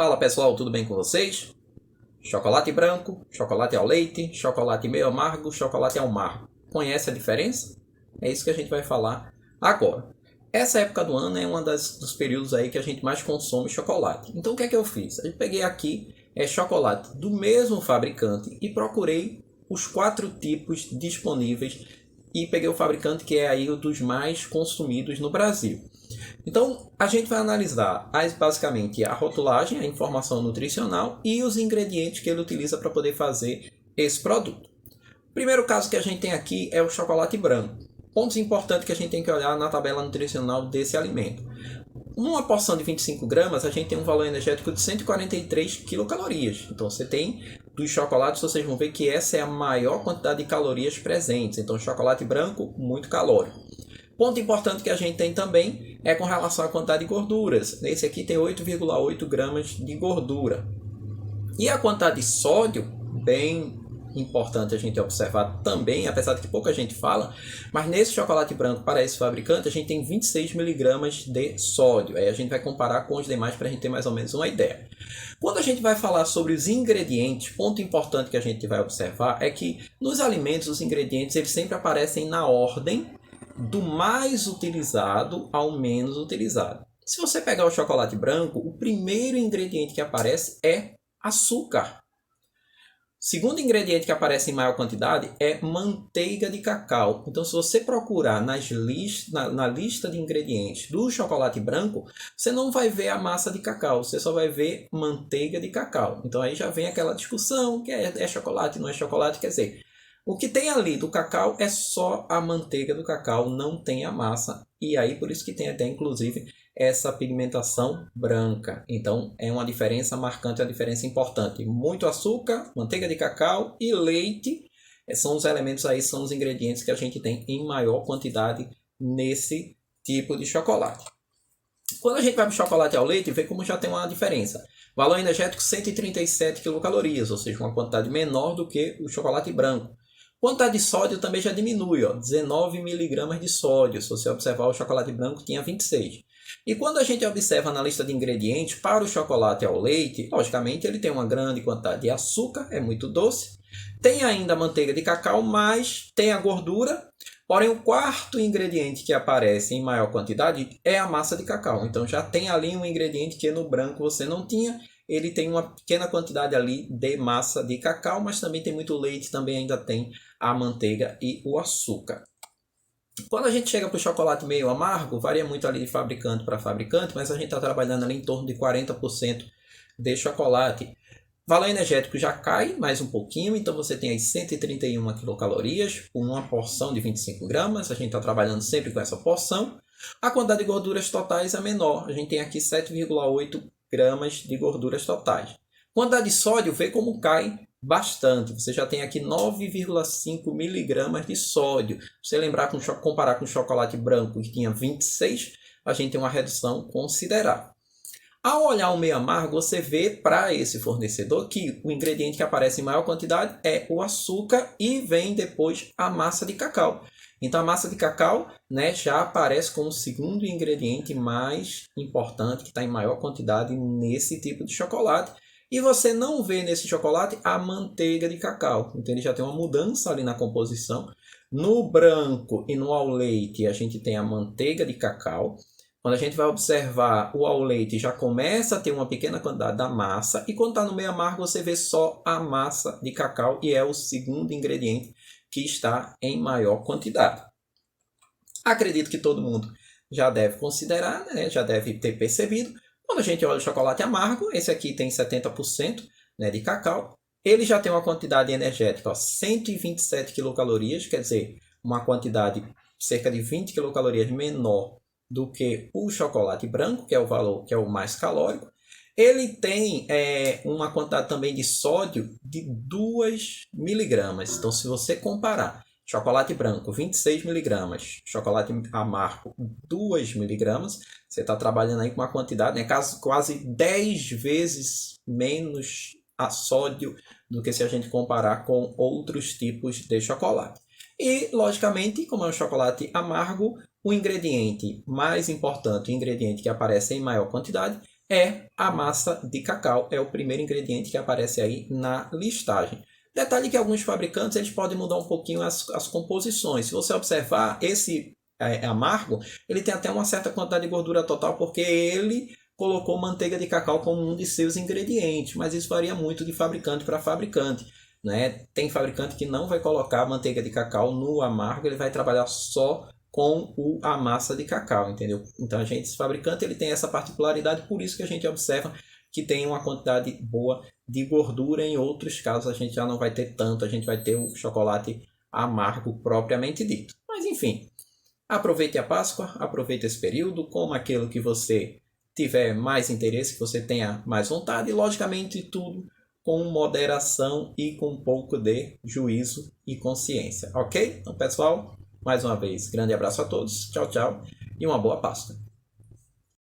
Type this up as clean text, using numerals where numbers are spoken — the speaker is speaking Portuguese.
Fala pessoal, tudo bem com vocês? Chocolate branco, chocolate ao leite, chocolate meio amargo, chocolate amargo. Conhece a diferença? É isso que a gente vai falar agora. Essa época do ano é dos períodos aí que a gente mais consome chocolate. Então o que é que eu fiz? Eu peguei aqui chocolate do mesmo fabricante e procurei os 4 tipos disponíveis e peguei o fabricante que é aí um dos mais consumidos no Brasil. Então, a gente vai analisar basicamente a rotulagem, a informação nutricional e os ingredientes que ele utiliza para poder fazer esse produto. O primeiro caso que a gente tem aqui é o chocolate branco. Pontos importantes que a gente tem que olhar na tabela nutricional desse alimento. Numa porção de 25 gramas, a gente tem um valor energético de 143 quilocalorias. Então, você tem dos chocolates, vocês vão ver que essa é a maior quantidade de calorias presentes. Então, chocolate branco, muito calórico. Ponto importante que a gente tem também é com relação à quantidade de gorduras. Esse aqui tem 8,8 gramas de gordura. E a quantidade de sódio, bem importante a gente observar também, apesar de que pouca gente fala, mas nesse chocolate branco para esse fabricante a gente tem 26 miligramas de sódio. Aí a gente vai comparar com os demais para a gente ter mais ou menos uma ideia. Quando a gente vai falar sobre os ingredientes, ponto importante que a gente vai observar é que nos alimentos os ingredientes eles sempre aparecem na ordem do mais utilizado ao menos utilizado. Se você pegar o chocolate branco, o primeiro ingrediente que aparece é açúcar. O segundo ingrediente que aparece em maior quantidade é manteiga de cacau. Então, se você procurar na lista de ingredientes do chocolate branco, você não vai ver a massa de cacau, você só vai ver manteiga de cacau. Então, aí já vem aquela discussão que é chocolate, não é chocolate, quer dizer... O que tem ali do cacau é só a manteiga do cacau, não tem a massa. E aí por isso que tem até inclusive essa pigmentação branca. Então é uma diferença marcante, uma diferença importante. Muito açúcar, manteiga de cacau e leite são os elementos aí, são os ingredientes que a gente tem em maior quantidade nesse tipo de chocolate. Quando a gente vai para o chocolate ao leite, vê como já tem uma diferença. Valor energético 137 quilocalorias, ou seja, uma quantidade menor do que o chocolate branco. Quantidade de sódio também já diminui, 19 miligramas de sódio. Se você observar, o chocolate branco tinha 26. E quando a gente observa na lista de ingredientes, para o chocolate ao leite, logicamente ele tem uma grande quantidade de açúcar, é muito doce. Tem ainda a manteiga de cacau, mas tem a gordura. Porém, o quarto ingrediente que aparece em maior quantidade é a massa de cacau. Então já tem ali um ingrediente que no branco você não tinha. Ele tem uma pequena quantidade ali de massa de cacau, mas também tem muito leite, também ainda tem a manteiga e o açúcar. Quando a gente chega para o chocolate meio amargo, varia muito ali de fabricante para fabricante, mas a gente está trabalhando ali em torno de 40% de chocolate. Valor energético já cai mais um pouquinho, então você tem aí 131 quilocalorias por uma porção de 25 gramas, a gente está trabalhando sempre com essa porção. A quantidade de gorduras totais é menor, a gente tem aqui 7,8 gramas de gorduras totais. Quantidade de sódio, vê como cai bastante. Você já tem aqui 9,5 miligramas de sódio. Se você lembrar, comparar com o chocolate branco que tinha 26, a gente tem uma redução considerável. Ao olhar o meio amargo, você vê para esse fornecedor que o ingrediente que aparece em maior quantidade é o açúcar e vem depois a massa de cacau. Então a massa de cacau, já aparece como o segundo ingrediente mais importante, que está em maior quantidade nesse tipo de chocolate. E você não vê nesse chocolate a manteiga de cacau. Então ele já tem uma mudança ali na composição. No branco e no ao leite a gente tem a manteiga de cacau. Quando a gente vai observar o ao leite já começa a ter uma pequena quantidade da massa. E quando está no meio amargo você vê só a massa de cacau e é o segundo ingrediente que está em maior quantidade. Acredito que todo mundo já deve considerar, já deve ter percebido. Quando a gente olha o chocolate amargo, esse aqui tem 70% de cacau. Ele já tem uma quantidade energética, 127 quilocalorias, quer dizer, uma quantidade cerca de 20 quilocalorias menor do que o chocolate branco, que é o valor que é o mais calórico. Ele tem uma quantidade também de sódio de 2 miligramas. Então, se você comparar chocolate branco, 26 miligramas, chocolate amargo, 2 miligramas, você está trabalhando aí com uma quantidade, quase 10 vezes menos a sódio do que se a gente comparar com outros tipos de chocolate. E, logicamente, como é um chocolate amargo, o ingrediente mais importante, o ingrediente que aparece em maior quantidade, é a massa de cacau. É o primeiro ingrediente que aparece aí na listagem. Detalhe que alguns fabricantes eles podem mudar um pouquinho as composições. Se você observar, esse amargo, ele tem até uma certa quantidade de gordura total, porque ele colocou manteiga de cacau como um de seus ingredientes, mas isso varia muito de fabricante para fabricante, né? Tem fabricante que não vai colocar manteiga de cacau no amargo, ele vai trabalhar só com a massa de cacau, entendeu? Então esse fabricante ele tem essa particularidade, por isso que a gente observa que tem uma quantidade boa de gordura. Em outros casos a gente já não vai ter tanto, a gente vai ter o chocolate amargo propriamente dito. Mas enfim, aproveite a Páscoa, aproveite esse período, coma aquilo que você tiver mais interesse, que você tenha mais vontade, e logicamente tudo com moderação e com um pouco de juízo e consciência, ok? Então pessoal, mais uma vez, grande abraço a todos, tchau, tchau e uma boa Páscoa.